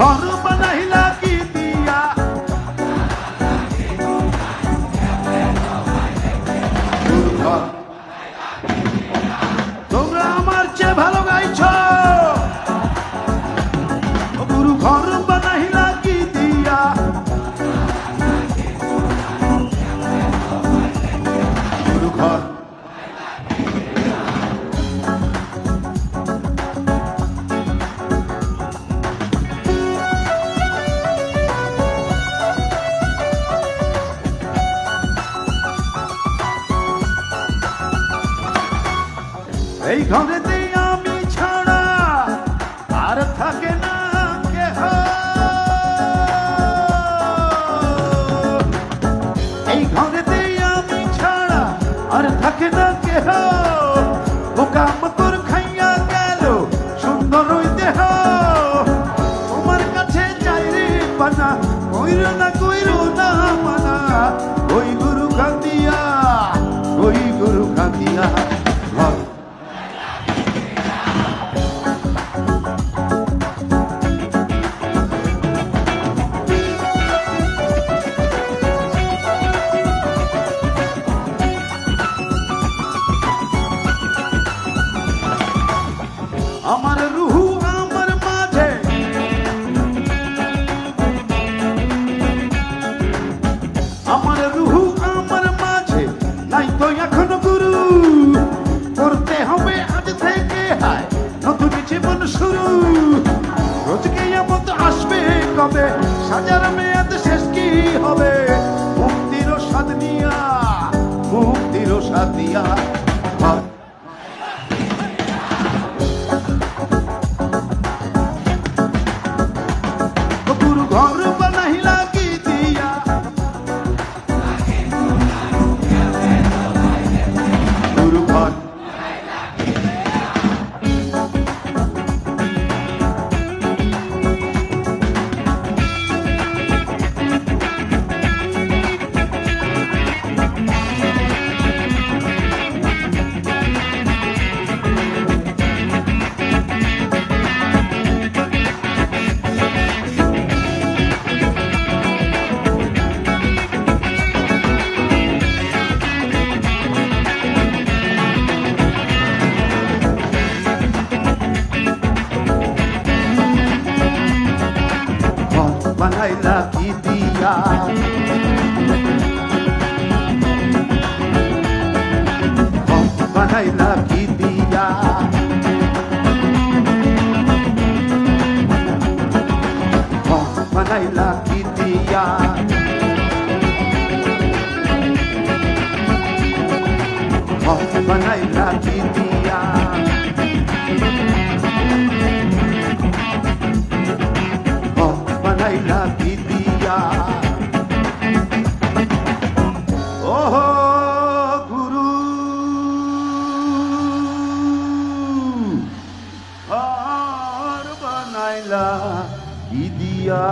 घर बनाइला की दिया তোমরা আমার চেয়ে ভালো গাইছো গুরু ঘর বানাইলা কি দিয়া গুরু ঘর এই ঘরেতে আমি ছাড়া আর থাকে না কেহ এই ঘরেতে আমি ছাড়া আর থাকে না কেহ পোকামাকড় খাইয়া গেল সুন্দর ওই দেহ তোমার কাছে চাই রে পানা কইরো না মানা ওই গুরু কান্দিয়া ঘর আমার রুহু আমার মাঝে আমার রুহু আমার মাঝে নাই তো এখনো গুরু করতে হবে আজ থেকে হায় নতুন জীবন শুরু রোজকে এমন আসবে কবে সাজার মেয়াদ শেষ কি হবে মুক্তির স্বাদ নিয়া ঘর বানাইলা কি দিয়া গুরু ঘর बनाइला की दिया बनाइला की दिया बनाइला की दिया बनाइला की दिया बनाइला की दिया ओह गुरु और बनाइला की दिया।